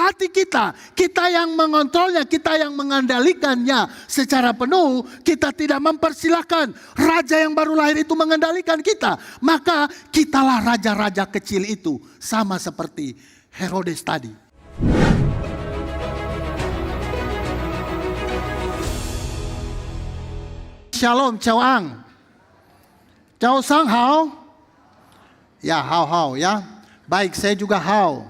hati kita. Kita yang mengontrolnya, kita yang mengendalikannya secara penuh. Kita tidak mempersilahkan raja yang baru lahir itu mengendalikan kita. Maka kitalah raja-raja kecil itu. Sama seperti Herodes tadi. Shalom, chào Ang. Chào Sang Hao. Ya, hao ya. Baik, saya juga hao.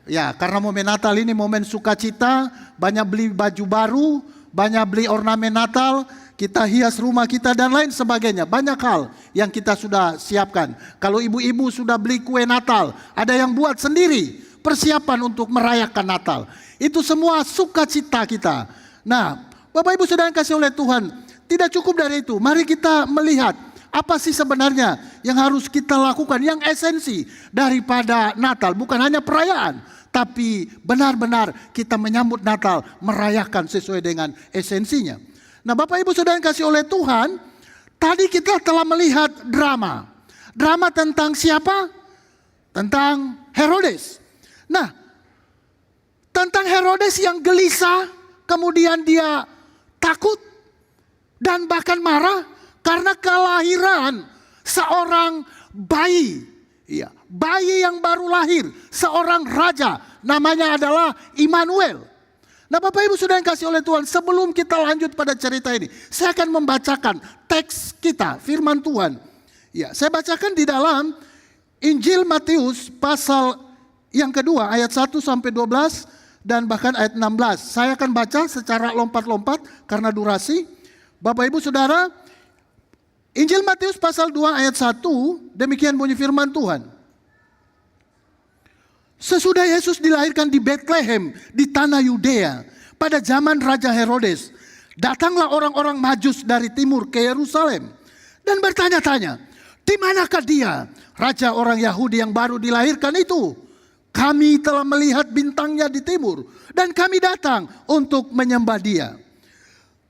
Ya, karena momen Natal ini momen sukacita, banyak beli baju baru, banyak beli ornamen Natal, kita hias rumah kita dan lain sebagainya. Banyak hal yang kita sudah siapkan. Kalau ibu-ibu sudah beli kue Natal, ada yang buat sendiri persiapan untuk merayakan Natal. Itu semua sukacita kita. Nah, Bapak Ibu Saudara yang kasih oleh Tuhan, tidak cukup dari itu. Mari kita melihat apa sih sebenarnya yang harus kita lakukan, yang esensi daripada Natal. Bukan hanya perayaan, tapi benar-benar kita menyambut Natal, merayakan sesuai dengan esensinya. Nah, Bapak Ibu Saudara yang kasih oleh Tuhan, tadi kita telah melihat drama. Drama tentang siapa? Tentang Herodes. Nah, tentang Herodes yang gelisah, kemudian dia takut dan bahkan marah karena kelahiran seorang bayi. Ya, bayi yang baru lahir, seorang raja, namanya adalah Immanuel. Nah, Bapak Ibu Saudara yang kasih oleh Tuhan, sebelum kita lanjut pada cerita ini, saya akan membacakan teks kita, firman Tuhan. Ya, saya bacakan di dalam Injil Matius pasal yang kedua ayat 1 sampai 12 dan bahkan ayat 16. Saya akan baca secara lompat-lompat karena durasi. Bapak Ibu Saudara, Injil Matius pasal 2 ayat 1, demikian bunyi firman Tuhan. Sesudah Yesus dilahirkan di Bethlehem di tanah Yudea pada zaman Raja Herodes, datanglah orang-orang Majus dari timur ke Yerusalem dan bertanya-tanya, di manakah dia, raja orang Yahudi yang baru dilahirkan itu? Kami telah melihat bintangnya di timur dan kami datang untuk menyembah dia.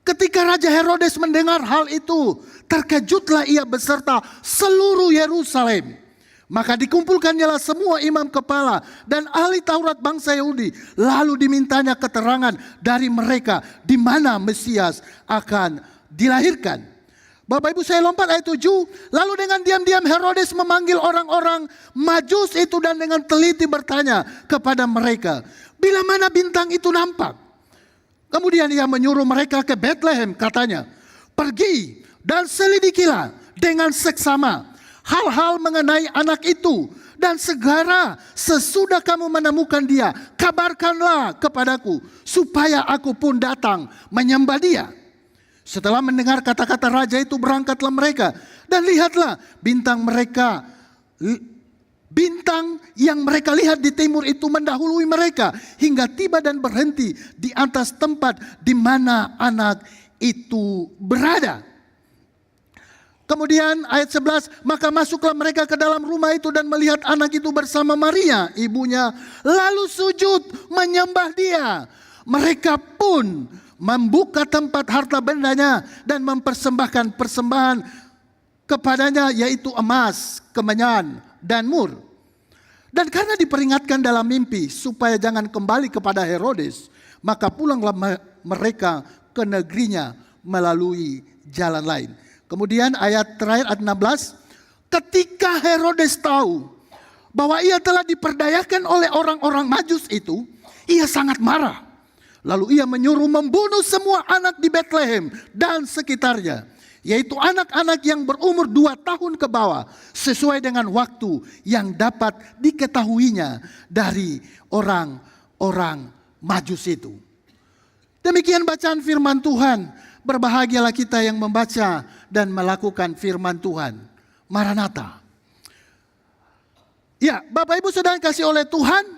Ketika Raja Herodes mendengar hal itu, terkejutlah ia beserta seluruh Yerusalem. Maka dikumpulkannyalah semua imam kepala dan ahli Taurat bangsa Yahudi. Lalu dimintanya keterangan dari mereka di mana Mesias akan dilahirkan. Bapak Ibu, saya lompat ayat 7. Lalu dengan diam-diam Herodes memanggil orang-orang Majus itu dan dengan teliti bertanya kepada mereka, bila mana bintang itu nampak? Kemudian ia menyuruh mereka ke Bethlehem, katanya, pergi dan selidikilah dengan seksama hal-hal mengenai anak itu. Dan segera sesudah kamu menemukan dia, kabarkanlah kepadaku, supaya aku pun datang menyembah dia. Setelah mendengar kata-kata raja itu, berangkatlah mereka. Dan lihatlah bintang yang mereka lihat di timur itu mendahului mereka hingga tiba dan berhenti di atas tempat di mana anak itu berada. Kemudian ayat 11, maka masuklah mereka ke dalam rumah itu dan melihat anak itu bersama Maria, ibunya, lalu sujud menyembah dia. Mereka pun membuka tempat harta bendanya dan mempersembahkan persembahan kepadanya, yaitu emas, kemenyan, dan mur. Dan karena diperingatkan dalam mimpi supaya jangan kembali kepada Herodes, maka pulanglah mereka ke negerinya melalui jalan lain. Kemudian ayat terakhir, ayat 16, ketika Herodes tahu bahwa ia telah diperdayakan oleh orang-orang Majus itu, ia sangat marah. Lalu ia menyuruh membunuh semua anak di Bethlehem dan sekitarnya, yaitu anak-anak yang berumur 2 tahun ke bawah, sesuai dengan waktu yang dapat diketahuinya dari orang-orang Majus itu. Demikian bacaan firman Tuhan. Berbahagialah kita yang membaca dan melakukan firman Tuhan. Maranatha. Ya, Bapak Ibu Saudara kasih oleh Tuhan,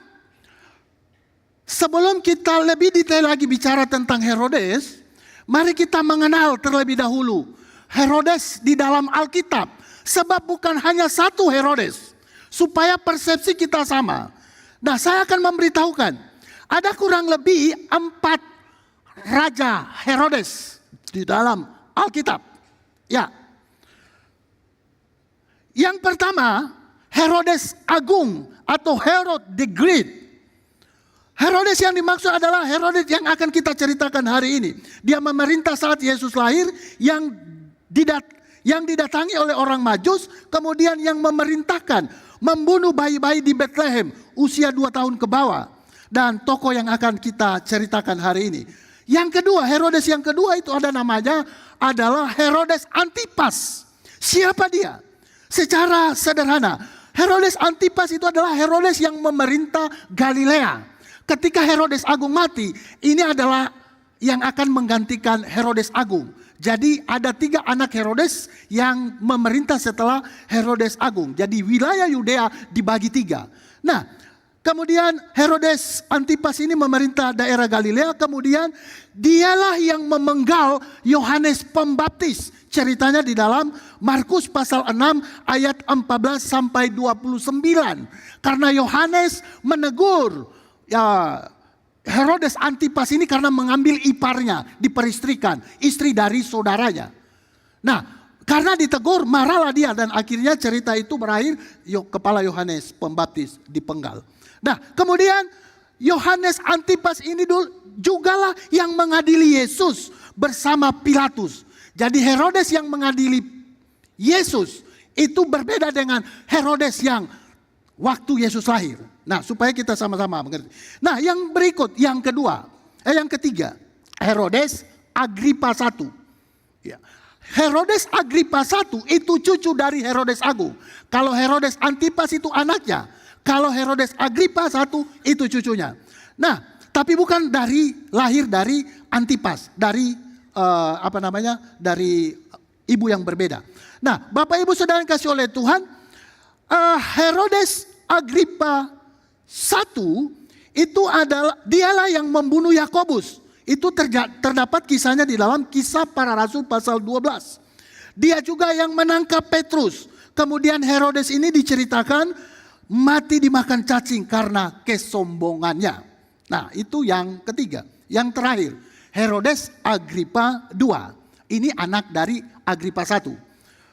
sebelum kita lebih detail lagi bicara tentang Herodes, mari kita mengenal terlebih dahulu Herodes di dalam Alkitab. Sebab bukan hanya satu Herodes, supaya persepsi kita sama. Nah, saya akan memberitahukan, ada kurang lebih 4 raja Herodes di dalam Alkitab. Ya. Yang pertama, Herodes Agung atau Herod the Great. Herodes yang dimaksud adalah Herodes yang akan kita ceritakan hari ini. Dia memerintah saat Yesus lahir, yang didatangi oleh orang Majus, kemudian yang memerintahkan membunuh bayi-bayi di Bethlehem usia 2 tahun ke bawah. Dan tokoh yang akan kita ceritakan hari ini. Yang kedua, Herodes yang kedua itu ada namanya adalah Herodes Antipas. Siapa dia? Secara sederhana, Herodes Antipas itu adalah Herodes yang memerintah Galilea. Ketika Herodes Agung mati, ini adalah yang akan menggantikan Herodes Agung. Jadi ada 3 anak Herodes yang memerintah setelah Herodes Agung. Jadi wilayah Yudea dibagi 3. Nah, kemudian Herodes Antipas ini memerintah daerah Galilea. Kemudian dialah yang memenggal Yohanes Pembaptis. Ceritanya di dalam Markus pasal 6 ayat 14 sampai 29. Karena Yohanes menegur Herodes Antipas ini karena mengambil iparnya, diperistrikan, istri dari saudaranya. Nah, karena ditegur, marahlah dia dan akhirnya cerita itu berakhir kepala Yohanes Pembaptis dipenggal. Nah, kemudian Yohanes Antipas ini jugalah yang mengadili Yesus bersama Pilatus. Jadi Herodes yang mengadili Yesus itu berbeda dengan Herodes yang waktu Yesus lahir. Nah, supaya kita sama-sama mengerti. Nah, yang berikut, yang ketiga, Herodes Agripa I. Ya. Herodes Agripa I itu cucu dari Herodes Agung. Kalau Herodes Antipas itu anaknya. Kalau Herodes Agripa I itu cucunya. Nah, tapi bukan lahir dari Antipas, dari dari ibu yang berbeda. Nah, Bapak Ibu Saudara yang kasih oleh Tuhan, Herodes Agripa I itu adalah dialah yang membunuh Yakobus. Itu terdapat kisahnya di dalam Kisah Para Rasul pasal 12. Dia juga yang menangkap Petrus. Kemudian Herodes ini diceritakan mati dimakan cacing karena kesombongannya. Nah, itu yang ketiga. Yang terakhir, Herodes Agripa II. Ini anak dari Agripa I.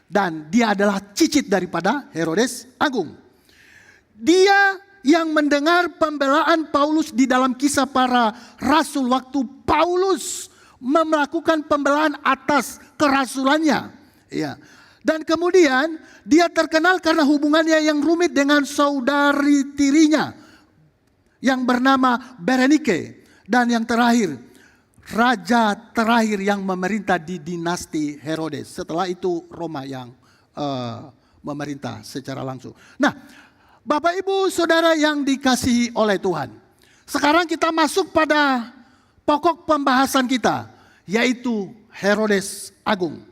Dan dia adalah cicit daripada Herodes Agung. Dia yang mendengar pembelaan Paulus di dalam Kisah Para Rasul waktu Paulus melakukan pembelaan atas kerasulannya. Ya. Dan kemudian dia terkenal karena hubungannya yang rumit dengan saudari tirinya yang bernama Berenike. Dan yang terakhir, raja terakhir yang memerintah di dinasti Herodes. Setelah itu Roma yang memerintah secara langsung. Nah, Bapak Ibu Saudara yang dikasihi oleh Tuhan. Sekarang kita masuk pada pokok pembahasan kita, yaitu Herodes Agung.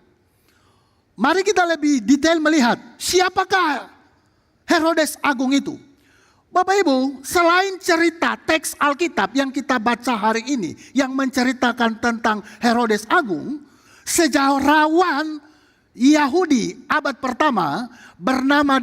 Mari kita lebih detail melihat siapakah Herodes Agung itu. Bapak Ibu, selain cerita teks Alkitab yang kita baca hari ini yang menceritakan tentang Herodes Agung, sejarawan Yahudi abad pertama bernama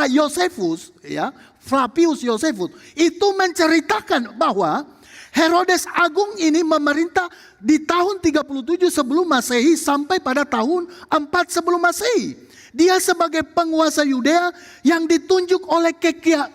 Yosefus, ya, Flavius Yosefus, itu menceritakan bahwa Herodes Agung ini memerintah di tahun 37 sebelum Masehi sampai pada tahun 4 sebelum Masehi. Dia sebagai penguasa Yudea yang ditunjuk oleh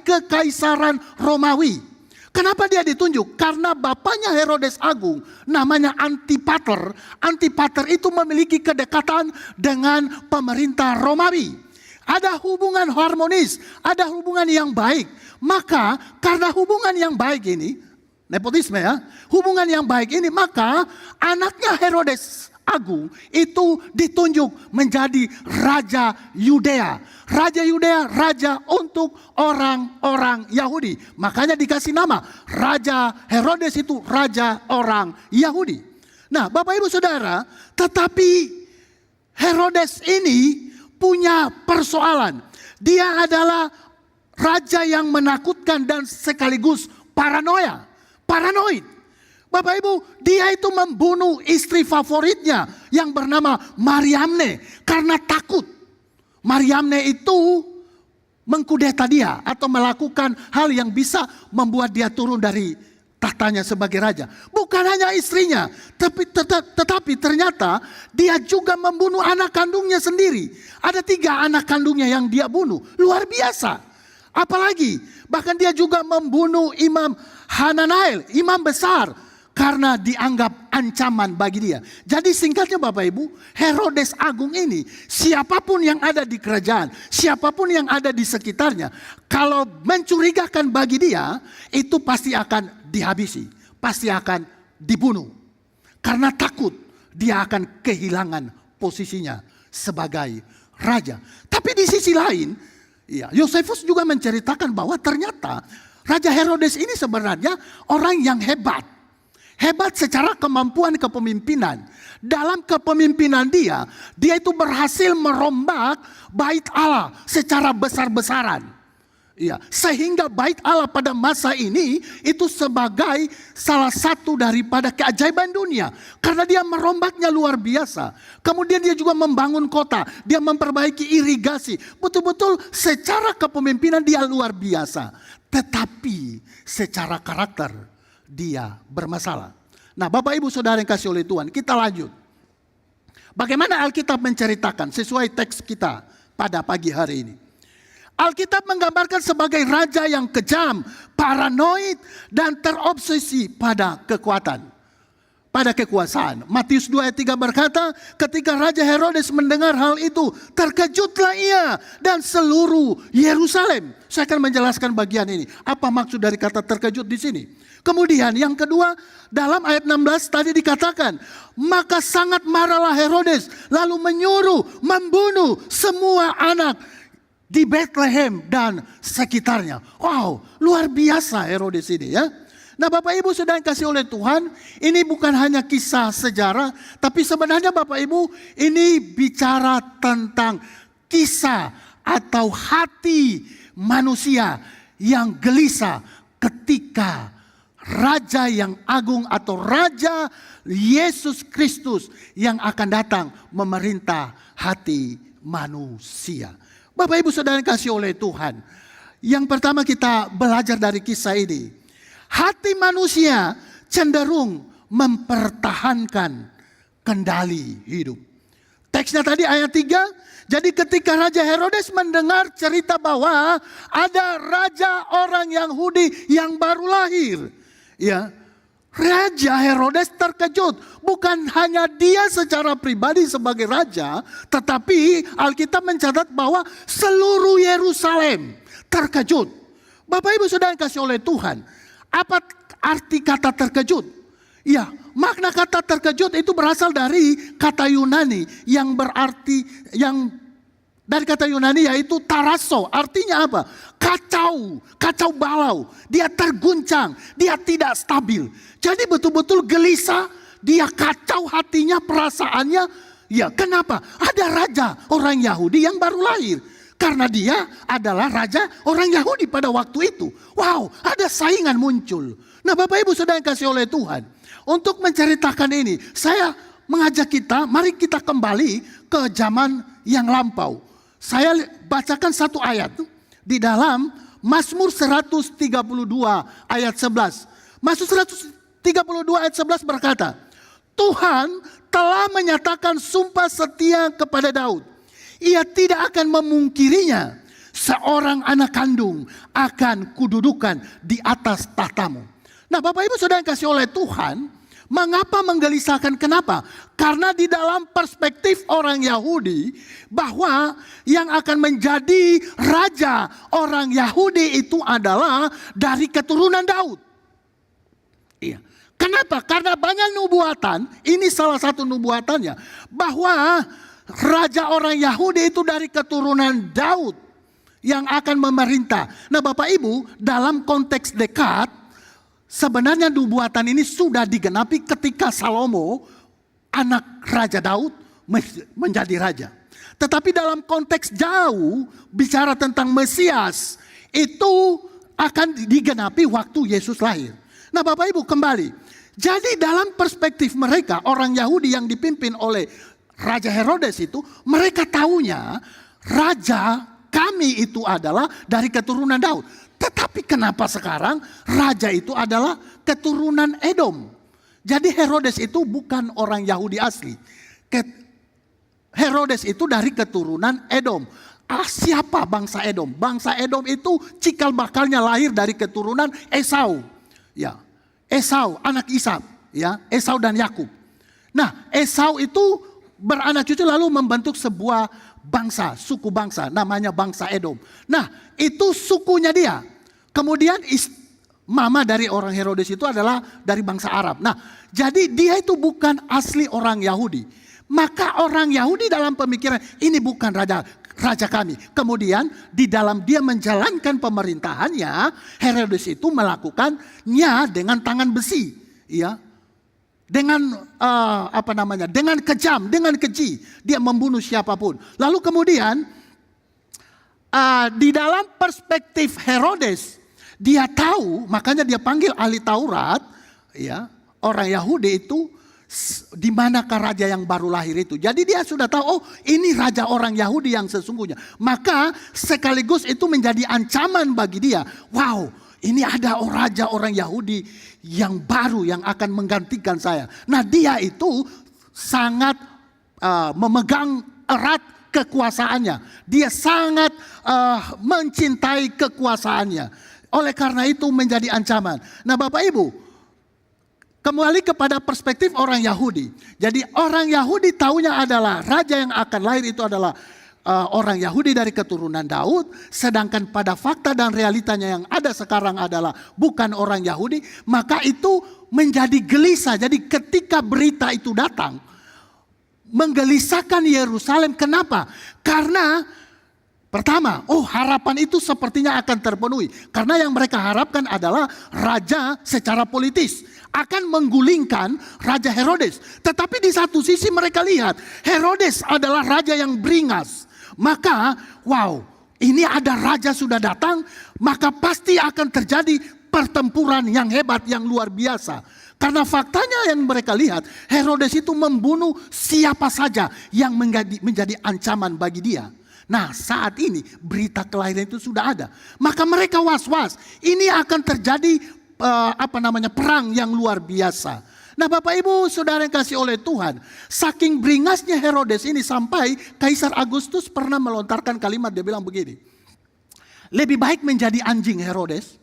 kekaisaran Romawi. Kenapa dia ditunjuk? Karena bapaknya Herodes Agung namanya Antipater. Antipater itu memiliki kedekatan dengan pemerintah Romawi. Ada hubungan harmonis, ada hubungan yang baik. Maka karena hubungan yang baik ini, nepotisme ya, hubungan yang baik ini, maka anaknya Herodes Agung itu ditunjuk menjadi Raja Yudea. Raja Yudea, raja untuk orang-orang Yahudi. Makanya dikasih nama Raja Herodes itu raja orang Yahudi. Nah, Bapak Ibu Saudara, tetapi Herodes ini punya persoalan. Dia adalah raja yang menakutkan dan sekaligus paranoid. Bapak Ibu, dia itu membunuh istri favoritnya yang bernama Mariamne karena takut. Mariamne itu mengkudeta dia atau melakukan hal yang bisa membuat dia turun dari tahtanya sebagai raja. Bukan hanya istrinya, tetapi ternyata dia juga membunuh anak kandungnya sendiri. Ada 3 anak kandungnya yang dia bunuh. Luar biasa. Apalagi, bahkan dia juga membunuh Imam Hananael, imam besar, karena dianggap ancaman bagi dia. Jadi singkatnya Bapak Ibu, Herodes Agung ini, siapapun yang ada di kerajaan, siapapun yang ada di sekitarnya, kalau mencurigakan bagi dia, itu pasti akan dihabisi, pasti akan dibunuh. Karena takut dia akan kehilangan posisinya sebagai raja. Tapi di sisi lain, ya, Yosefus juga menceritakan bahwa ternyata Raja Herodes ini sebenarnya orang yang hebat. Hebat secara kemampuan kepemimpinan. Dalam kepemimpinan dia itu berhasil merombak bait Allah secara besar-besaran. Ya, sehingga bait Allah pada masa ini itu sebagai salah satu daripada keajaiban dunia. Karena dia merombaknya luar biasa. Kemudian dia juga membangun kota. Dia memperbaiki irigasi. Betul-betul secara kepemimpinan dia luar biasa. Tetapi secara karakter dia bermasalah. Nah, Bapak Ibu Saudara yang kasih oleh Tuhan, kita lanjut. Bagaimana Alkitab menceritakan sesuai teks kita pada pagi hari ini. Alkitab menggambarkan sebagai raja yang kejam, paranoid, dan terobsesi pada kekuatan, pada kekuasaan. Matius 2 ayat 3 berkata, ketika Raja Herodes mendengar hal itu, terkejutlah ia dan seluruh Yerusalem. Saya akan menjelaskan bagian ini. Apa maksud dari kata terkejut di sini? Kemudian yang kedua, dalam ayat 16 tadi dikatakan, maka sangat marahlah Herodes, lalu menyuruh membunuh semua anak di Bethlehem dan sekitarnya. Wow, luar biasa Herodes ini ya. Nah Bapak Ibu Saudara yang kasih oleh Tuhan, ini bukan hanya kisah sejarah, tapi sebenarnya Bapak Ibu ini bicara tentang kisah atau hati manusia yang gelisah ketika Raja yang agung atau Raja Yesus Kristus yang akan datang memerintah hati manusia. Bapak Ibu Saudara yang kasih oleh Tuhan, yang pertama kita belajar dari kisah ini, hati manusia cenderung mempertahankan kendali hidup. Teksnya tadi ayat 3, jadi ketika Raja Herodes mendengar cerita bahwa ada raja orang Yahudi yang baru lahir, ya, Raja Herodes terkejut. Bukan hanya dia secara pribadi sebagai raja, tetapi Alkitab mencatat bahwa seluruh Yerusalem terkejut. Bapak Ibu Saudara yang kasih oleh Tuhan, apa arti kata terkejut? Ya, makna kata terkejut itu berasal dari kata Yunani yang berarti, yang dari kata Yunani yaitu taraso. Artinya apa? Kacau, kacau balau. Dia terguncang, dia tidak stabil. Jadi betul-betul gelisah, dia kacau hatinya, perasaannya. Ya, kenapa? Ada raja orang Yahudi yang baru lahir. Karena dia adalah raja orang Yahudi pada waktu itu. Wow, ada saingan muncul. Nah Bapak Ibu Saudara yang kasih oleh Tuhan, untuk menceritakan ini, saya mengajak kita, mari kita kembali ke zaman yang lampau. Saya bacakan satu ayat di dalam Mazmur 132 ayat 11. Mazmur 132 ayat 11 berkata, Tuhan telah menyatakan sumpah setia kepada Daud. Ia tidak akan memungkirinya. Seorang anak kandung akan kududukan di atas tahtamu. Nah Bapak Ibu Saudara yang kasih oleh Tuhan, mengapa menggelisahkan? Kenapa? Karena di dalam perspektif orang Yahudi, bahwa yang akan menjadi raja orang Yahudi itu adalah dari keturunan Daud. Iya. Kenapa? Karena banyak nubuatan, ini salah satu nubuatannya, bahwa raja orang Yahudi itu dari keturunan Daud yang akan memerintah. Nah Bapak Ibu, dalam konteks dekat, sebenarnya nubuatan ini sudah digenapi ketika Salomo, anak Raja Daud, menjadi raja. Tetapi dalam konteks jauh, bicara tentang Mesias, itu akan digenapi waktu Yesus lahir. Nah Bapak Ibu kembali. Jadi dalam perspektif mereka, orang Yahudi yang dipimpin oleh Raja Herodes itu, mereka tahunya raja kami itu adalah dari keturunan Daud. Tetapi kenapa sekarang raja itu adalah keturunan Edom? Jadi Herodes itu bukan orang Yahudi asli. Herodes itu dari keturunan Edom. siapa bangsa Edom? Bangsa Edom itu cikal bakalnya lahir dari keturunan Esau. Ya, Esau anak Ishak, ya, Esau dan Yakub. Nah, Esau itu beranak cucu lalu membentuk sebuah bangsa, suku bangsa namanya bangsa Edom. Nah, itu sukunya dia. Kemudian mama dari orang Herodes itu adalah dari bangsa Arab. Nah, jadi dia itu bukan asli orang Yahudi. Maka orang Yahudi dalam pemikiran ini bukan raja kami. Kemudian di dalam dia menjalankan pemerintahannya, Herodes itu melakukannya dengan tangan besi, ya, dengan dengan kejam, dengan keji, dia membunuh siapapun. Lalu kemudian di dalam perspektif Herodes, dia tahu, makanya dia panggil ahli Taurat, ya, orang Yahudi itu. Di manakah raja yang baru lahir itu? Jadi dia sudah tahu, oh ini raja orang Yahudi yang sesungguhnya. Maka sekaligus itu menjadi ancaman bagi dia. Wow, ini ada raja orang Yahudi yang baru yang akan menggantikan saya. Nah, dia itu sangat memegang erat kekuasaannya. Dia sangat mencintai kekuasaannya. Oleh karena itu menjadi ancaman. Nah, Bapak Ibu, kembali kepada perspektif orang Yahudi. Jadi orang Yahudi taunya adalah raja yang akan lahir itu adalah orang Yahudi dari keturunan Daud. Sedangkan pada fakta dan realitanya yang ada sekarang adalah bukan orang Yahudi. Maka itu menjadi gelisah. Jadi ketika berita itu datang, menggelisahkan Yerusalem. Kenapa? Karena pertama, harapan itu sepertinya akan terpenuhi. Karena yang mereka harapkan adalah raja secara politis akan menggulingkan Raja Herodes. Tetapi di satu sisi mereka lihat Herodes adalah raja yang beringas. Maka wow, ini ada raja sudah datang, maka pasti akan terjadi pertempuran yang hebat, yang luar biasa. Karena faktanya yang mereka lihat, Herodes itu membunuh siapa saja yang menjadi ancaman bagi dia. Nah, saat ini berita kelahiran itu sudah ada. Maka mereka was-was, ini akan terjadi perang yang luar biasa. Nah, Bapak Ibu Saudara yang kasih oleh Tuhan, saking beringasnya Herodes ini sampai Kaisar Agustus pernah melontarkan kalimat, dia bilang begini, lebih baik menjadi anjing Herodes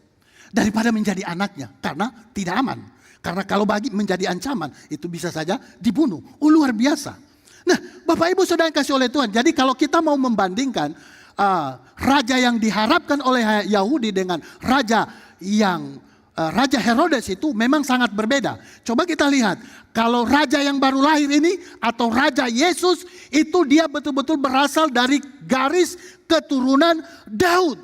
daripada menjadi anaknya, karena tidak aman. Karena kalau menjadi ancaman itu bisa saja dibunuh. Luar biasa. Nah, Bapak Ibu Saudara yang kasih oleh Tuhan, jadi kalau kita mau membandingkan raja yang diharapkan oleh Yahudi dengan Raja Herodes itu memang sangat berbeda. Coba kita lihat, kalau raja yang baru lahir ini atau Raja Yesus itu dia betul-betul berasal dari garis keturunan Daud.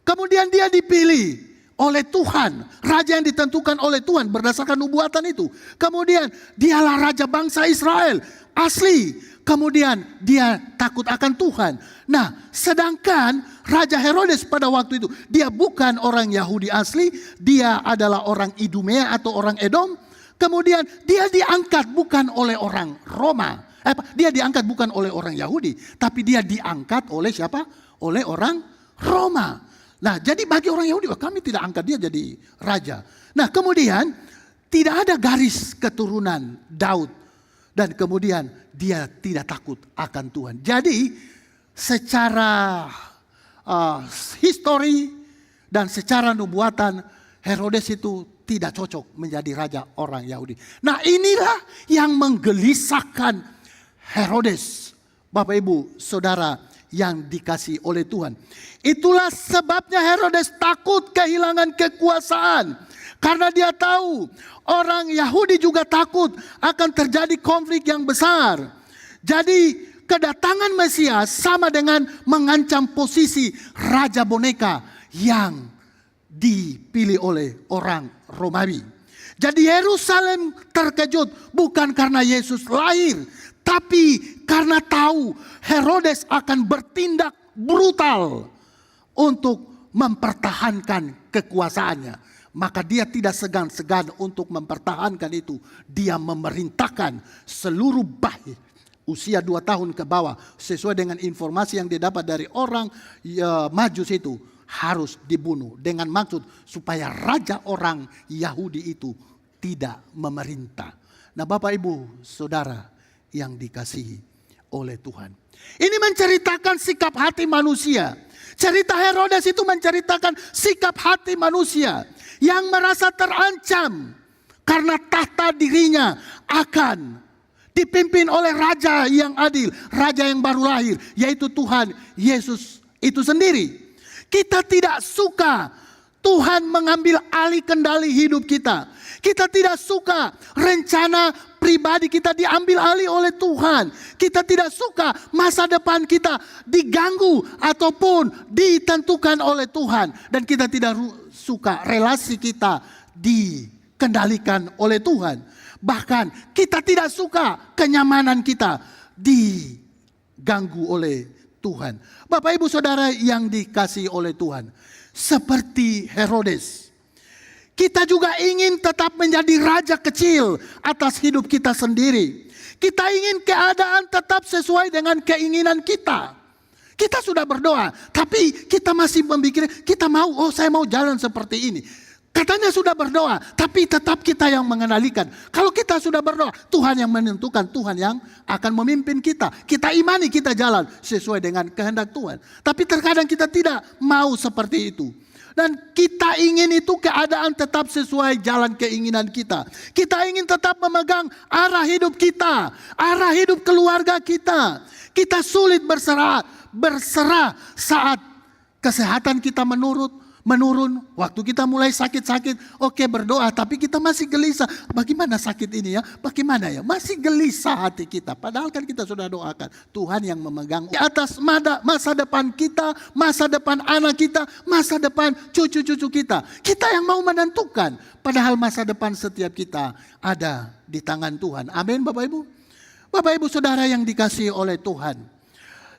Kemudian dia dipilih oleh Tuhan, raja yang ditentukan oleh Tuhan berdasarkan nubuatan itu. Kemudian dialah raja bangsa Israel asli. Kemudian dia takut akan Tuhan. Nah, sedangkan Raja Herodes pada waktu itu, dia bukan orang Yahudi asli, dia adalah orang Idumea atau orang Edom. Kemudian dia diangkat bukan oleh orang Roma. Dia diangkat bukan oleh orang Yahudi, tapi dia diangkat oleh siapa? Oleh orang Roma. Nah, jadi bagi orang Yahudi, kami tidak angkat dia jadi raja. Nah, kemudian tidak ada garis keturunan Daud. Dan kemudian dia tidak takut akan Tuhan. Jadi secara histori dan secara nubuatan, Herodes itu tidak cocok menjadi raja orang Yahudi. Nah, inilah yang menggelisahkan Herodes. Bapak Ibu Saudara yang dikasih oleh Tuhan. Itulah sebabnya Herodes takut kehilangan kekuasaan. Karena dia tahu orang Yahudi juga takut akan terjadi konflik yang besar. Jadi kedatangan Mesias sama dengan mengancam posisi raja boneka yang dipilih oleh orang Romawi. Jadi Yerusalem terkejut bukan karena Yesus lahir, tapi karena tahu Herodes akan bertindak brutal untuk mempertahankan kekuasaannya. Maka dia tidak segan-segan untuk mempertahankan itu. Dia memerintahkan seluruh bayi usia 2 tahun ke bawah, sesuai dengan informasi yang dia dapat dari orang Majus itu, harus dibunuh. Dengan maksud supaya raja orang Yahudi itu tidak memerintah. Nah, Bapak Ibu Saudara yang dikasihi oleh Tuhan. Ini menceritakan sikap hati manusia. Cerita Herodes itu menceritakan sikap hati manusia yang merasa terancam karena tahta dirinya akan dipimpin oleh raja yang adil, raja yang baru lahir, yaitu Tuhan Yesus itu sendiri. Kita tidak suka Tuhan mengambil alih kendali hidup kita. Kita tidak suka rencana pribadi kita diambil alih oleh Tuhan. Kita tidak suka masa depan kita diganggu ataupun ditentukan oleh Tuhan. Dan kita tidak suka relasi kita dikendalikan oleh Tuhan. Bahkan kita tidak suka kenyamanan kita diganggu oleh Tuhan. Bapak Ibu Saudara yang dikasihi oleh Tuhan. Seperti Herodes, kita juga ingin tetap menjadi raja kecil atas hidup kita sendiri. Kita ingin keadaan tetap sesuai dengan keinginan kita. Kita sudah berdoa, tapi kita masih memikirkan, kita mau, saya mau jalan seperti ini. Katanya sudah berdoa, tapi tetap kita yang mengendalikan. Kalau kita sudah berdoa, Tuhan yang menentukan, Tuhan yang akan memimpin kita. Kita imani, kita jalan sesuai dengan kehendak Tuhan. Tapi terkadang kita tidak mau seperti itu. Dan kita ingin itu keadaan tetap sesuai jalan keinginan kita. Kita ingin tetap memegang arah hidup kita, arah hidup keluarga kita. Kita sulit berserah saat kesehatan kita menurun. Waktu kita mulai sakit-sakit, oke berdoa, tapi kita masih gelisah. Bagaimana sakit ini ya? Bagaimana ya? Masih gelisah hati kita. Padahal kan kita sudah doakan. Tuhan yang memegang di atas masa depan kita, masa depan anak kita, masa depan cucu-cucu kita. Kita yang mau menentukan. Padahal masa depan setiap kita ada di tangan Tuhan. Amin Bapak Ibu. Bapak Ibu Saudara yang dikasihi oleh Tuhan.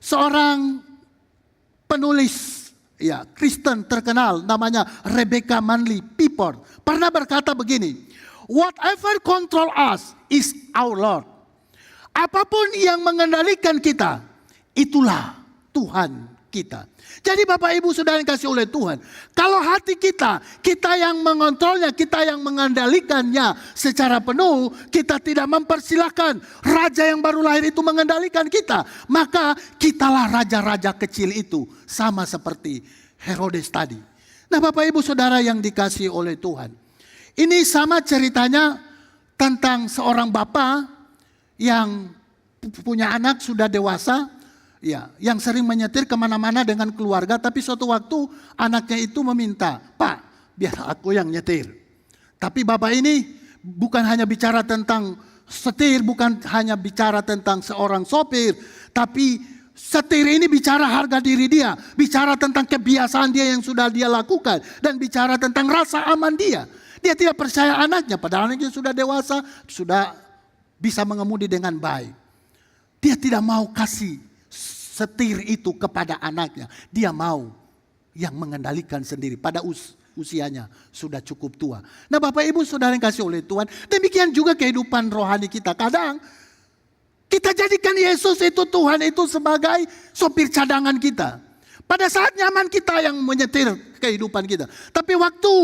Seorang penulis Kristen terkenal namanya Rebecca Manley Piper pernah berkata begini, whatever control us is our Lord. Apapun yang mengendalikan kita, itulah Tuhan kita. Jadi Bapak Ibu Saudara yang kasih oleh Tuhan, kalau hati kita yang mengontrolnya, kita yang mengendalikannya secara penuh, kita tidak mempersilahkan raja yang baru lahir itu mengendalikan kita, maka kitalah raja-raja kecil itu, sama seperti Herodes tadi. Nah Bapak Ibu Saudara yang dikasihi oleh Tuhan, ini sama ceritanya tentang seorang bapak yang punya anak sudah dewasa, yang sering menyetir kemana-mana dengan keluarga, tapi suatu waktu anaknya itu meminta, Pak, biar aku yang nyetir. Tapi bapak ini bukan hanya bicara tentang setir, bukan hanya bicara tentang seorang sopir, tapi setir ini bicara harga diri dia, bicara tentang kebiasaan dia yang sudah dia lakukan, dan bicara tentang rasa aman dia. Dia tidak percaya anaknya, padahal anaknya sudah dewasa, sudah bisa mengemudi dengan baik. Dia tidak mau kasih setir itu kepada anaknya. Dia mau yang mengendalikan sendiri pada usianya sudah cukup tua. Nah Bapak Ibu Saudara yang kasih oleh Tuhan, demikian juga kehidupan rohani kita. Kadang kita jadikan Yesus itu, Tuhan itu sebagai sopir cadangan kita. Pada saat nyaman kita yang menyetir kehidupan kita. Tapi waktu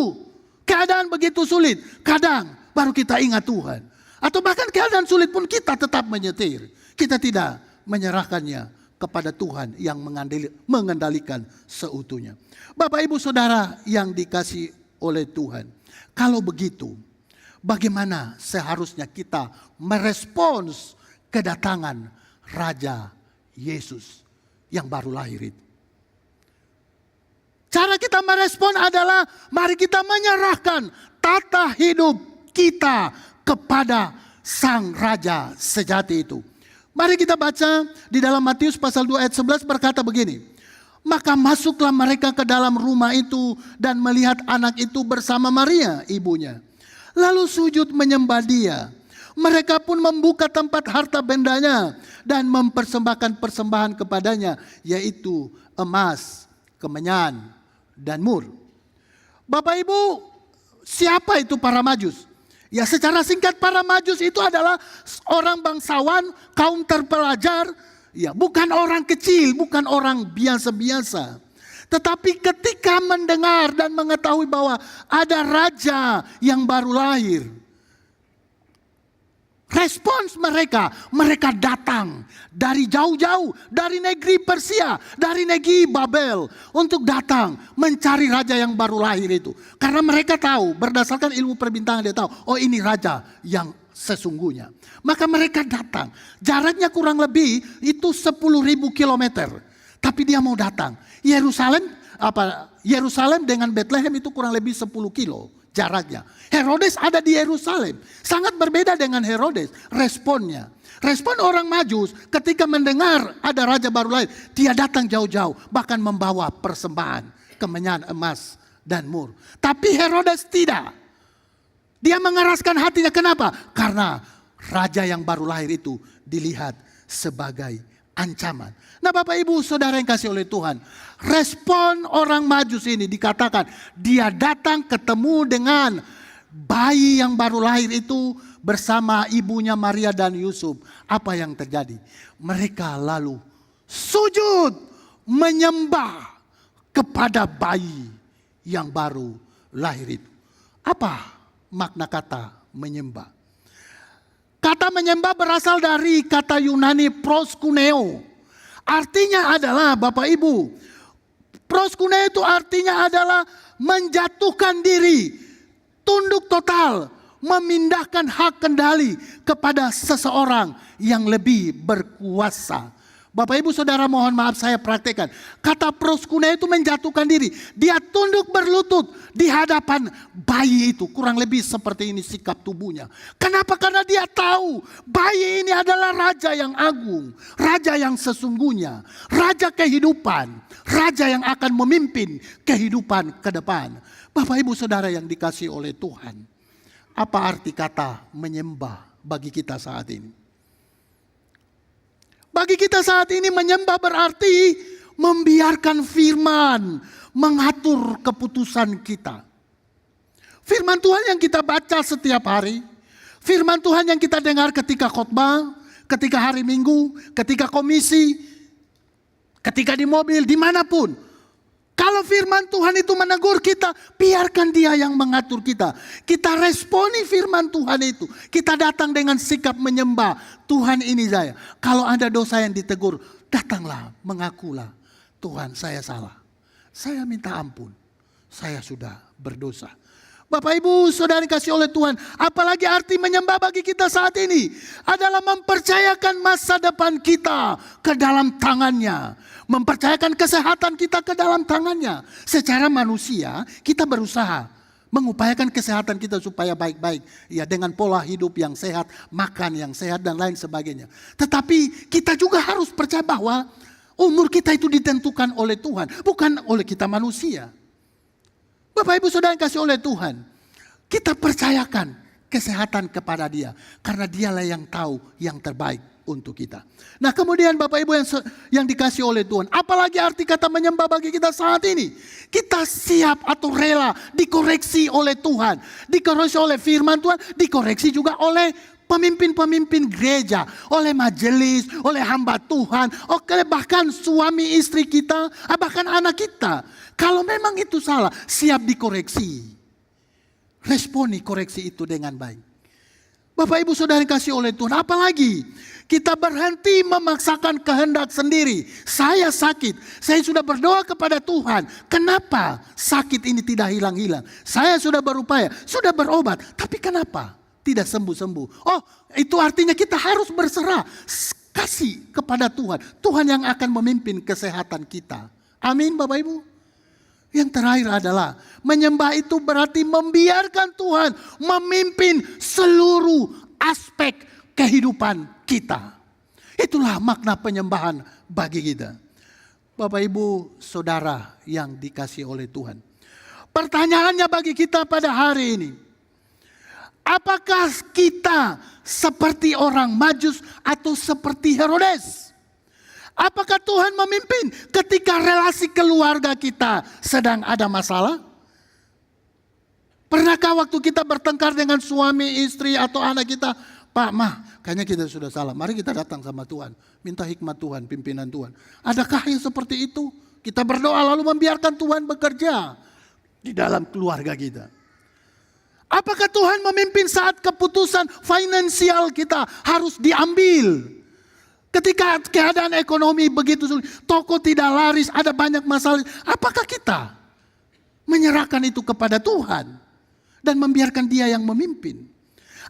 keadaan begitu sulit, kadang baru kita ingat Tuhan. Atau bahkan keadaan sulit pun kita tetap menyetir. Kita tidak menyerahkannya kepada Tuhan yang mengendalikan seutuhnya. Bapak Ibu Saudara yang dikasihi oleh Tuhan, kalau begitu, bagaimana seharusnya kita merespons kedatangan Raja Yesus yang baru lahir itu? Cara kita merespon adalah mari kita menyerahkan tata hidup kita kepada Sang Raja sejati itu. Mari kita baca di dalam Matius pasal 2 ayat 11 berkata begini. Maka masuklah mereka ke dalam rumah itu dan melihat anak itu bersama Maria ibunya. Lalu sujud menyembah dia. Mereka pun membuka tempat harta bendanya dan mempersembahkan persembahan kepadanya, yaitu emas, kemenyan, dan mur. Bapak Ibu, siapa itu para Majus? Ya secara singkat para Majus itu adalah orang bangsawan, kaum terpelajar, ya bukan orang kecil, bukan orang biasa-biasa. Tetapi ketika mendengar dan mengetahui bahwa ada raja yang baru lahir, Respons mereka datang dari jauh-jauh, dari negeri Persia, dari negeri Babel, untuk datang mencari raja yang baru lahir itu. Karena mereka tahu, berdasarkan ilmu perbintangan dia tahu, oh ini raja yang sesungguhnya. Maka mereka datang, jaraknya kurang lebih itu 10.000 kilometer. Tapi dia mau datang. Yerusalem dengan Bethlehem itu kurang lebih 10 kilo jaraknya. Herodes ada di Yerusalem. Sangat berbeda dengan Herodes responnya. Respon orang Majus ketika mendengar ada raja baru lahir, dia datang jauh-jauh, bahkan membawa persembahan, kemenyan emas dan mur. Tapi Herodes tidak. Dia mengeraskan hatinya. Kenapa? Karena raja yang baru lahir itu dilihat sebagai ancaman. Nah, Bapak Ibu Saudara yang kasih oleh Tuhan, respon orang Majus ini dikatakan dia datang ketemu dengan bayi yang baru lahir itu bersama ibunya Maria dan Yusuf. Apa yang terjadi? Mereka lalu sujud menyembah kepada bayi yang baru lahir itu. Apa makna kata menyembah? Kata menyembah berasal dari kata Yunani proskuneo. Artinya adalah, Bapak Ibu, proskuneo itu artinya adalah menjatuhkan diri, tunduk total, memindahkan hak kendali kepada seseorang yang lebih berkuasa. Bapak Ibu Saudara, mohon maaf saya praktekkan. Kata proskuneo itu menjatuhkan diri. Dia tunduk berlutut di hadapan bayi itu. Kurang lebih seperti ini sikap tubuhnya. Kenapa? Karena dia tahu bayi ini adalah raja yang agung. Raja yang sesungguhnya. Raja kehidupan. Raja yang akan memimpin kehidupan ke depan. Bapak Ibu Saudara yang dikasihi oleh Tuhan. Apa arti kata menyembah bagi kita saat ini? Bagi kita saat ini menyembah berarti membiarkan firman mengatur keputusan kita. Firman Tuhan yang kita baca setiap hari. Firman Tuhan yang kita dengar ketika khotbah, ketika hari Minggu, ketika komisi, ketika di mobil, dimanapun. Kalau firman Tuhan itu menegur kita, biarkan dia yang mengatur kita. Kita responi firman Tuhan itu. Kita datang dengan sikap menyembah. Tuhan ini saya. Kalau ada dosa yang ditegur, datanglah, mengakulah. Tuhan saya salah. Saya minta ampun. Saya sudah berdosa. Bapak Ibu Saudara dikasih oleh Tuhan. Apalagi arti menyembah bagi kita saat ini. Adalah mempercayakan masa depan kita ke dalam tangannya. Mempercayakan kesehatan kita ke dalam tangannya. Secara manusia kita berusaha mengupayakan kesehatan kita supaya baik-baik. Ya, dengan pola hidup yang sehat, makan yang sehat dan lain sebagainya. Tetapi kita juga harus percaya bahwa umur kita itu ditentukan oleh Tuhan. Bukan oleh kita manusia. Bapak Ibu Saudara yang kasih oleh Tuhan. Kita percayakan kesehatan kepada Dia. Karena Dialah yang tahu yang terbaik untuk kita. Nah, kemudian Bapak Ibu yang dikasih oleh Tuhan. Apalagi arti kata menyembah bagi kita saat ini. Kita siap atau rela dikoreksi oleh Tuhan. Dikoreksi oleh firman Tuhan. Dikoreksi juga oleh pemimpin-pemimpin gereja. Oleh majelis. Oleh hamba Tuhan. Oleh bahkan suami istri kita. Bahkan anak kita. Kalau memang itu salah, siap dikoreksi. Responi koreksi itu dengan baik. Bapak Ibu Saudara yang kasih oleh Tuhan. Apalagi kita berhenti memaksakan kehendak sendiri. Saya sakit. Saya sudah berdoa kepada Tuhan. Kenapa sakit ini tidak hilang-hilang? Saya sudah berupaya. Sudah berobat. Tapi kenapa tidak sembuh-sembuh? Oh, itu artinya kita harus berserah. Kasih kepada Tuhan. Tuhan yang akan memimpin kesehatan kita. Amin Bapak Ibu. Yang terakhir adalah menyembah itu berarti membiarkan Tuhan memimpin seluruh aspek kehidupan kita. Itulah makna penyembahan bagi kita. Bapak Ibu Saudara yang dikasihi oleh Tuhan. Pertanyaannya bagi kita pada hari ini. Apakah kita seperti orang Majus atau seperti Herodes? Apakah Tuhan memimpin ketika relasi keluarga kita sedang ada masalah? Pernahkah waktu kita bertengkar dengan suami, istri atau anak kita, Pak, Mah, kayaknya kita sudah salah. Mari kita datang sama Tuhan, minta hikmat Tuhan, pimpinan Tuhan. Adakah yang seperti itu? Kita berdoa lalu membiarkan Tuhan bekerja di dalam keluarga kita. Apakah Tuhan memimpin saat keputusan finansial kita harus diambil? Ketika keadaan ekonomi begitu sulit, toko tidak laris, ada banyak masalah. Apakah kita menyerahkan itu kepada Tuhan dan membiarkan Dia yang memimpin?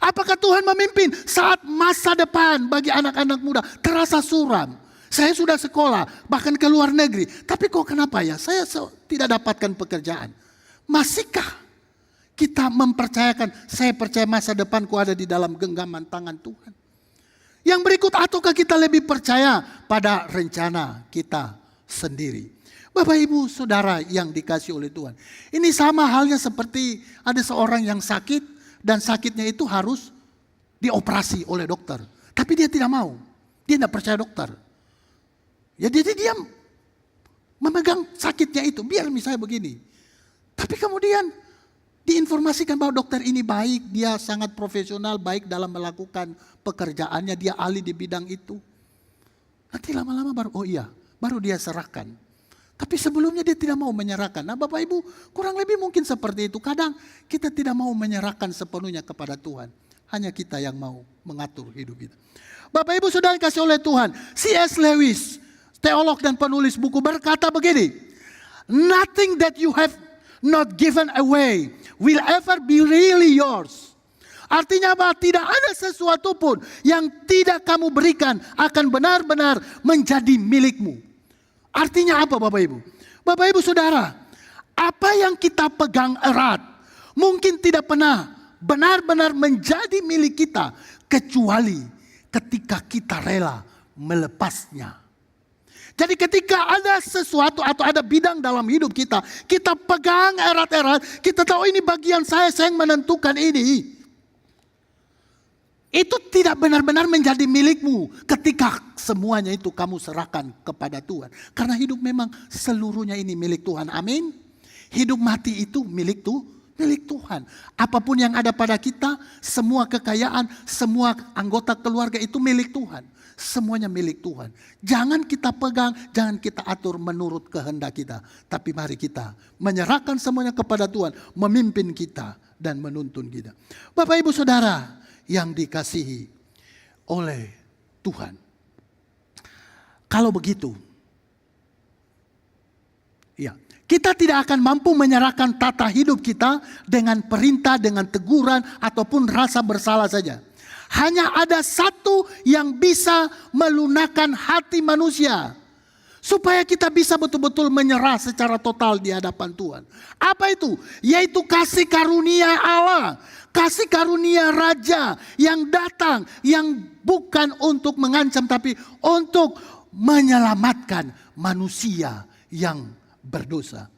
Apakah Tuhan memimpin saat masa depan bagi anak-anak muda terasa suram? Saya sudah sekolah, bahkan ke luar negeri. Tapi kok kenapa ya saya tidak dapatkan pekerjaan? Masihkah kita mempercayakan, saya percaya masa depanku ada di dalam genggaman tangan Tuhan? Yang berikut, ataukah kita lebih percaya pada rencana kita sendiri? Bapak Ibu Saudara yang dikasihi oleh Tuhan. Ini sama halnya seperti ada seorang yang sakit dan sakitnya itu harus dioperasi oleh dokter. Tapi dia tidak mau, dia tidak percaya dokter. Ya jadi dia memegang sakitnya itu, biar misalnya begini. Tapi kemudian diinformasikan bahwa dokter ini baik, dia sangat profesional, baik dalam melakukan pekerjaannya, dia ahli di bidang itu. Nanti lama-lama baru dia serahkan. Tapi sebelumnya dia tidak mau menyerahkan. Nah Bapak Ibu, kurang lebih mungkin seperti itu. Kadang kita tidak mau menyerahkan sepenuhnya kepada Tuhan. Hanya kita yang mau mengatur hidup kita. Bapak Ibu Saudara dikasihi oleh Tuhan, C.S. Lewis, teolog dan penulis buku, berkata begini, "Nothing that you have not given away will ever be really yours." Artinya apa? Tidak ada sesuatu pun yang tidak kamu berikan akan benar-benar menjadi milikmu. Artinya apa Bapak Ibu? Bapak Ibu Saudara, apa yang kita pegang erat mungkin tidak pernah benar-benar menjadi milik kita kecuali ketika kita rela melepasnya. Jadi ketika ada sesuatu atau ada bidang dalam hidup kita, kita pegang erat-erat, kita tahu ini bagian saya yang menentukan ini. Itu tidak benar-benar menjadi milikmu ketika semuanya itu kamu serahkan kepada Tuhan. Karena hidup memang seluruhnya ini milik Tuhan, amin. Hidup mati itu milik Tuhan. Apapun yang ada pada kita, semua kekayaan, semua anggota keluarga itu milik Tuhan. Semuanya milik Tuhan. Jangan kita pegang, jangan kita atur menurut kehendak kita. Tapi mari kita menyerahkan semuanya kepada Tuhan, memimpin kita dan menuntun kita. Bapak Ibu Saudara yang dikasihi oleh Tuhan. Kalau begitu, ya, kita tidak akan mampu menyerahkan tata hidup kita dengan perintah, dengan teguran, ataupun rasa bersalah saja. Hanya ada satu yang bisa melunakkan hati manusia. Supaya kita bisa betul-betul menyerah secara total di hadapan Tuhan. Apa itu? Yaitu kasih karunia Allah. Kasih karunia Raja yang datang. Yang bukan untuk mengancam tapi untuk menyelamatkan manusia yang berdosa.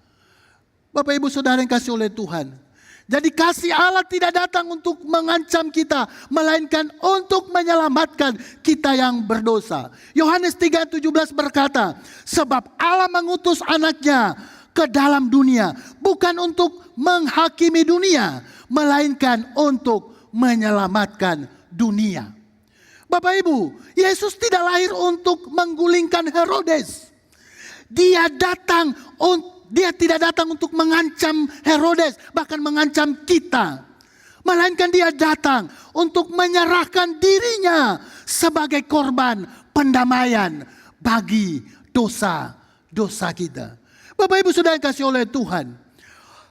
Bapak Ibu Saudara yang kasih oleh Tuhan. Jadi kasih Allah tidak datang untuk mengancam kita, melainkan untuk menyelamatkan kita yang berdosa. Yohanes 3:17 berkata, sebab Allah mengutus anaknya ke dalam dunia, bukan untuk menghakimi dunia, melainkan untuk menyelamatkan dunia. Bapak Ibu, Yesus tidak lahir untuk menggulingkan Herodes. Dia tidak datang untuk mengancam Herodes, bahkan mengancam kita. Melainkan dia datang untuk menyerahkan dirinya sebagai korban pendamaian bagi dosa-dosa kita. Bapak Ibu Saudara yang kasih oleh Tuhan,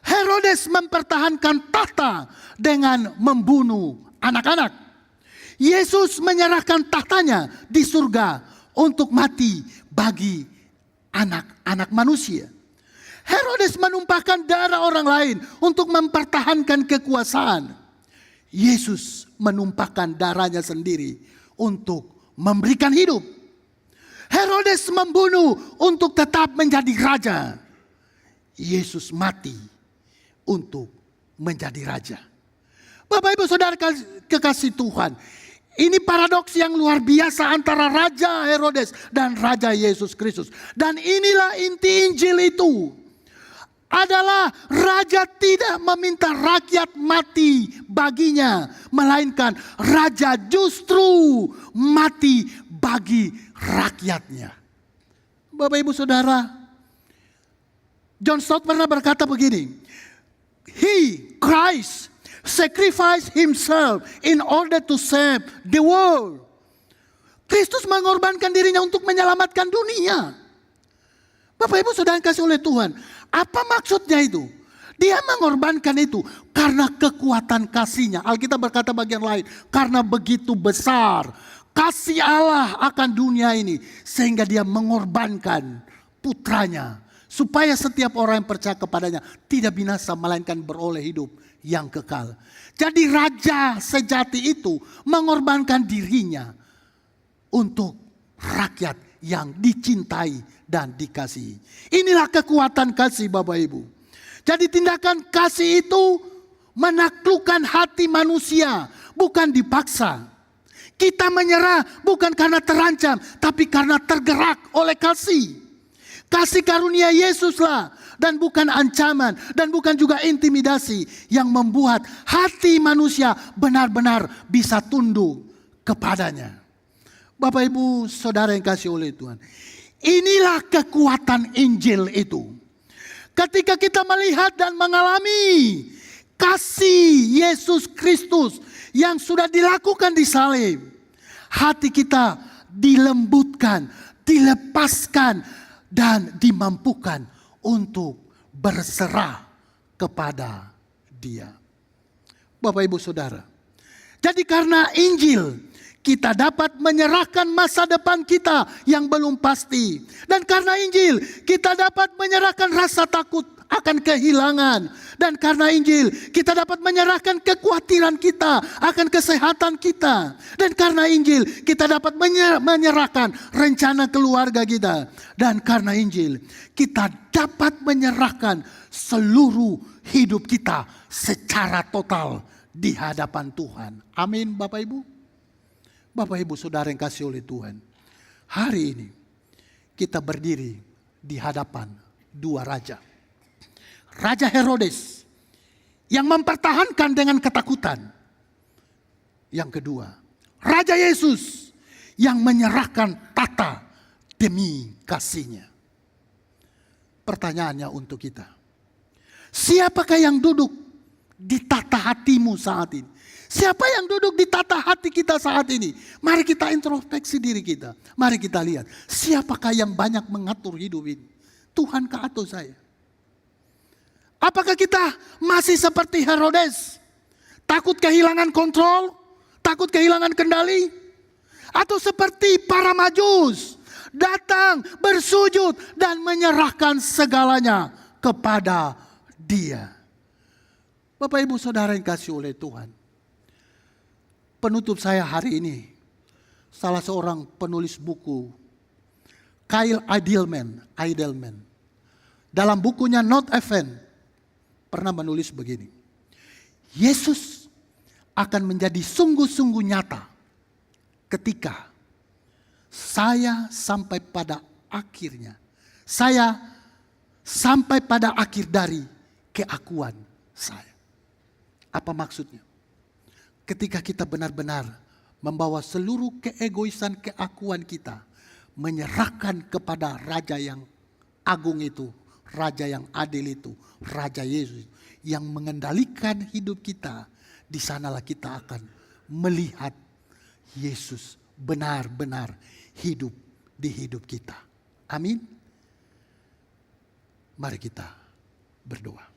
Herodes mempertahankan tahta dengan membunuh anak-anak. Yesus menyerahkan tahtanya di surga untuk mati bagi anak-anak manusia. Herodes menumpahkan darah orang lain untuk mempertahankan kekuasaan. Yesus menumpahkan darahnya sendiri untuk memberikan hidup. Herodes membunuh untuk tetap menjadi raja. Yesus mati untuk menjadi raja. Bapak Ibu Saudara kekasih Tuhan, ini paradoks yang luar biasa antara Raja Herodes dan Raja Yesus Kristus. Dan inilah inti Injil itu. Adalah raja tidak meminta rakyat mati baginya, melainkan raja justru mati bagi rakyatnya. Bapak Ibu Saudara, John Stott pernah berkata begini, He, Christ, sacrifice himself in order to save the world. Kristus mengorbankan dirinya untuk menyelamatkan dunia. Bapak Ibu Saudara yang kasih oleh Tuhan, apa maksudnya itu? Dia mengorbankan itu karena kekuatan kasihnya. Alkitab berkata bagian lain, karena begitu besar kasih Allah akan dunia ini, sehingga dia mengorbankan putranya, supaya setiap orang yang percaya kepadanya tidak binasa, melainkan beroleh hidup yang kekal. Jadi raja sejati itu mengorbankan dirinya untuk rakyat yang dicintai dan dikasihi. Inilah kekuatan kasih Bapak Ibu. Jadi tindakan kasih itu menaklukkan hati manusia, bukan dipaksa. Kita menyerah bukan karena terancam, tapi karena tergerak oleh kasih. Kasih karunia Yesuslah, dan bukan ancaman, dan bukan juga intimidasi yang membuat hati manusia benar-benar bisa tunduk kepadanya. Bapak Ibu Saudara yang kasih oleh Tuhan, inilah kekuatan Injil itu. Ketika kita melihat dan mengalami kasih Yesus Kristus yang sudah dilakukan di salib, hati kita dilembutkan, dilepaskan, dan dimampukan untuk berserah kepada Dia. Bapak Ibu Saudara, jadi karena Injil kita dapat menyerahkan masa depan kita yang belum pasti. Dan karena Injil kita dapat menyerahkan rasa takut akan kehilangan. Dan karena Injil kita dapat menyerahkan kekhawatiran kita akan kesehatan kita. Dan karena Injil kita dapat menyerahkan rencana keluarga kita. Dan karena Injil kita dapat menyerahkan seluruh hidup kita secara total di hadapan Tuhan. Amin Bapak Ibu. Bapak Ibu Saudara yang kasih oleh Tuhan, hari ini kita berdiri di hadapan dua raja. Raja Herodes yang mempertahankan dengan ketakutan. Yang kedua, Raja Yesus yang menyerahkan tata demi kasihnya. Pertanyaannya untuk kita, siapakah yang duduk di tata hatimu saat ini? Siapa yang duduk di tata hati kita saat ini? Mari kita introspeksi diri kita. Mari kita lihat, siapakah yang banyak mengatur hidup ini? Tuhankah atau saya? Apakah kita masih seperti Herodes? Takut kehilangan kontrol? Takut kehilangan kendali? Atau seperti para majus, datang bersujud dan menyerahkan segalanya kepada Dia? Bapak Ibu Saudara yang kasih oleh Tuhan, penutup saya hari ini, salah seorang penulis buku, Kyle Idleman, dalam bukunya Not Event, pernah menulis begini. Yesus akan menjadi sungguh-sungguh nyata ketika saya sampai pada akhirnya. Saya sampai pada akhir dari keakuan saya. Apa maksudnya? Ketika kita benar-benar membawa seluruh keegoisan keakuan kita, menyerahkan kepada Raja yang agung itu, Raja yang adil itu, Raja Yesus yang mengendalikan hidup kita, di sanalah kita akan melihat Yesus benar-benar hidup di hidup kita. Amin. Mari kita berdoa.